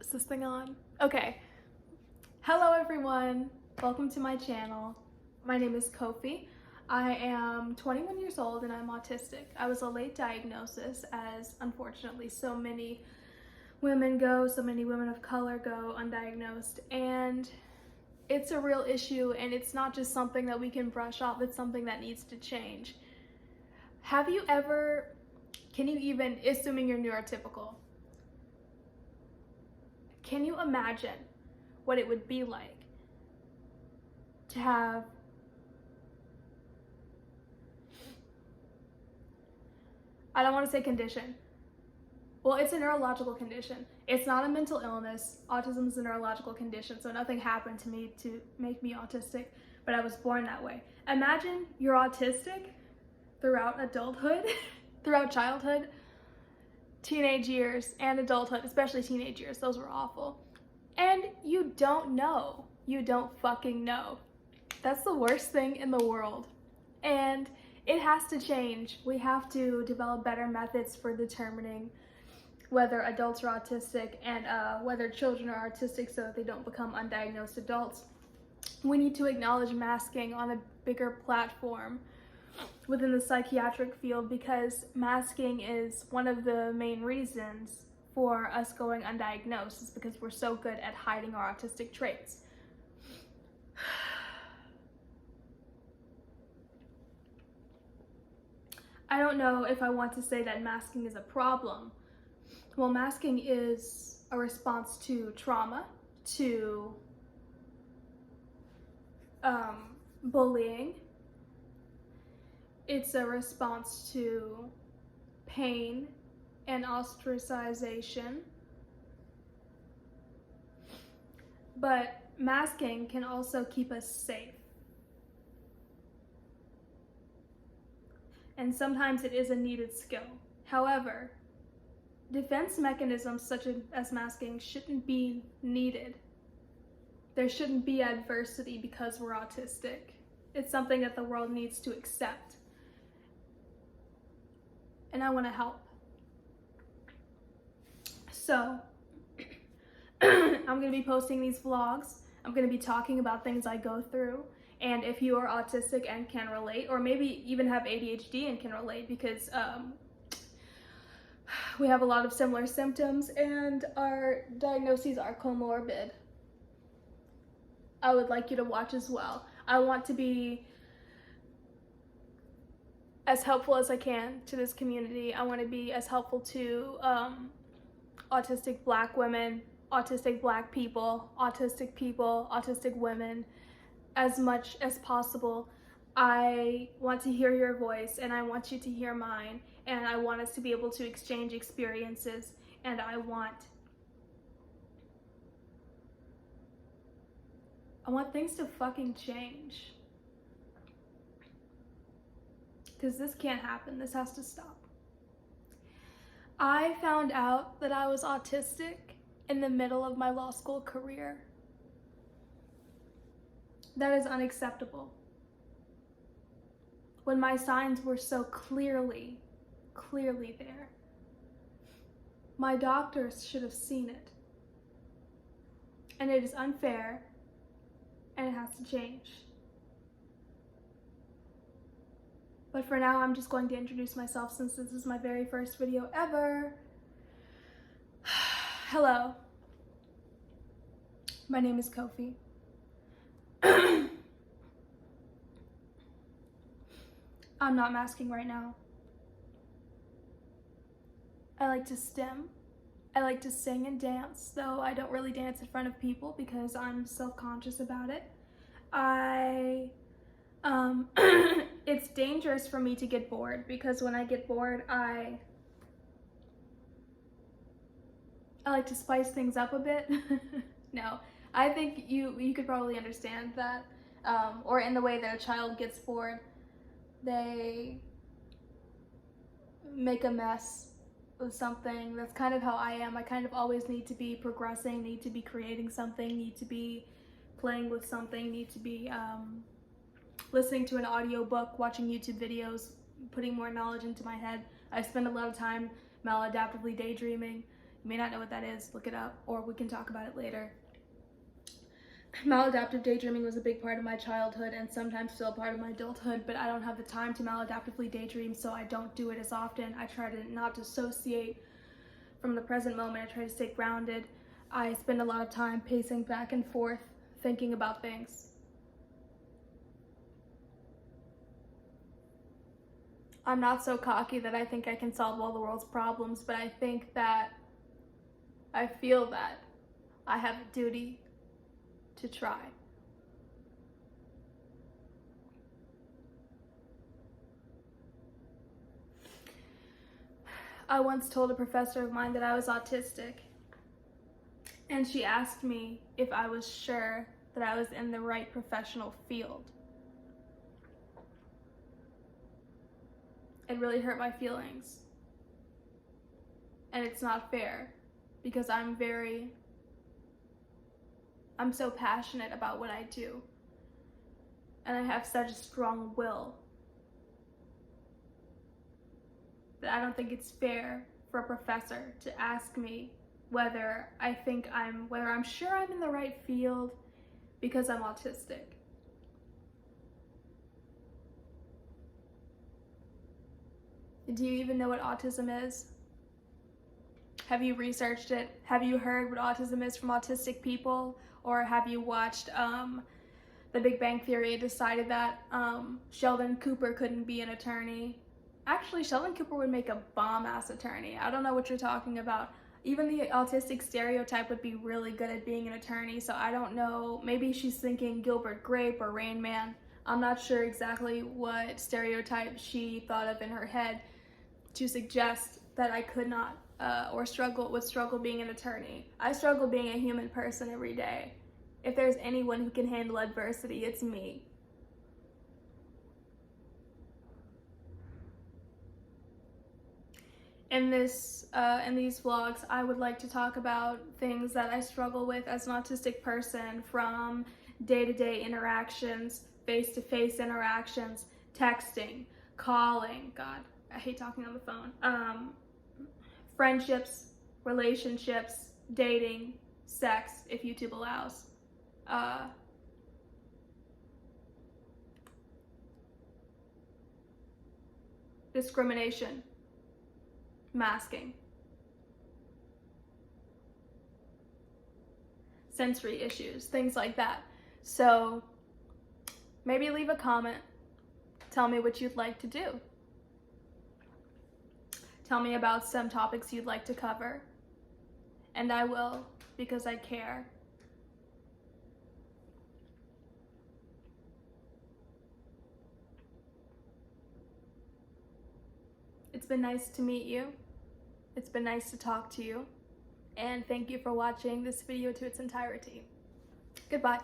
Is this thing on? Okay. Hello everyone. Welcome to my channel. My name is Kofi. I am 21 years old and I'm autistic. I was a late diagnosis, as unfortunately so many women of color go undiagnosed, and it's a real issue, and it's not just something that we can brush off, it's something that needs to change. Can you even, assuming you're neurotypical, can you imagine what it would be like to have I don't want to say condition. Well, it's a neurological condition. It's not a mental illness. Autism is a neurological condition, so nothing happened to me to make me autistic, but I was born that way. Imagine you're autistic throughout adulthood, throughout childhood, teenage years, and adulthood, especially teenage years. Those were awful. And you don't know. You don't fucking know. That's the worst thing in the world. And it has to change. We have to develop better methods for determining whether adults are autistic and whether children are autistic so that they don't become undiagnosed adults. We need to acknowledge masking on a bigger platform within the psychiatric field, because masking is one of the main reasons for us going undiagnosed, is because we're so good at hiding our autistic traits. I don't know if I want to say that masking is a problem. Well, masking is a response to trauma, to bullying. It's a response to pain and ostracization. But masking can also keep us safe. And sometimes it is a needed skill. However, defense mechanisms such as masking shouldn't be needed. There shouldn't be adversity because we're autistic. It's something that the world needs to accept. And I want to help. So, I'm going to be posting these vlogs. I'm going to be talking about things I go through. And if you are autistic and can relate, or maybe even have ADHD and can relate, because we have a lot of similar symptoms and our diagnoses are comorbid, I would like you to watch as well. I want to be as helpful as I can to this community. I want to be as helpful to autistic Black women, autistic Black people, autistic women, as much as possible. I want to hear your voice, and I want you to hear mine, and I want us to be able to exchange experiences, and I want things to fucking change. Because this can't happen. This has to stop. I found out that I was autistic in the middle of my law school career. That is unacceptable. When my signs were so clearly there. My doctors should have seen it. And it is unfair, and it has to change. But for now, I'm just going to introduce myself, since this is my very first video ever. Hello. My name is Kofi. I'm not masking right now. I like to stim. I like to sing and dance, though I don't really dance in front of people because I'm self-conscious about it. It's dangerous for me to get bored, because when I get bored, I like to spice things up a bit. No, I think you could probably understand that, or in the way that a child gets bored, they make a mess of something. That's kind of how I am. I kind of always need to be progressing, need to be creating something, need to be playing with something, need to be listening to an audiobook, watching YouTube videos, putting more knowledge into my head. I spend a lot of time maladaptively daydreaming, You may not know what that is, look it up, or we can talk about it later. Maladaptive daydreaming was a big part of my childhood and sometimes still a part of my adulthood, but I don't have the time to maladaptively daydream, so I don't do it as often. I try to not dissociate from the present moment. I try to stay grounded. I spend a lot of time pacing back and forth, thinking about things. I'm not so cocky that I think I can solve all the world's problems, but I think that I feel that I have a duty to try. I once told a professor of mine that I was autistic, and she asked me if I was sure that I was in the right professional field. It really hurt my feelings. And it's not fair because I'm so passionate about what I do. And I have such a strong will that I don't think it's fair for a professor to ask me whether I'm sure I'm in the right field because I'm autistic. Do you even know what autism is? Have you researched it? Have you heard what autism is from autistic people? Or have you watched The Big Bang Theory and decided that Sheldon Cooper couldn't be an attorney? Actually, Sheldon Cooper would make a bomb-ass attorney. I don't know what you're talking about. Even the autistic stereotype would be really good at being an attorney, so I don't know. Maybe she's thinking Gilbert Grape or Rain Man. I'm not sure exactly what stereotype she thought of in her head to suggest that I could not would struggle being an attorney. I struggle being a human person every day. If there's anyone who can handle adversity, it's me. In these vlogs, I would like to talk about things that I struggle with as an autistic person, from day-to-day interactions, face-to-face interactions, texting, calling, God, I hate talking on the phone, friendships, relationships, dating, sex, if YouTube allows, discrimination, masking, sensory issues, things like that. So maybe leave a comment. Tell me what you'd like to do. Tell me about some topics you'd like to cover. And I will, because I care. It's been nice to meet you. It's been nice to talk to you. And thank you for watching this video to its entirety. Goodbye.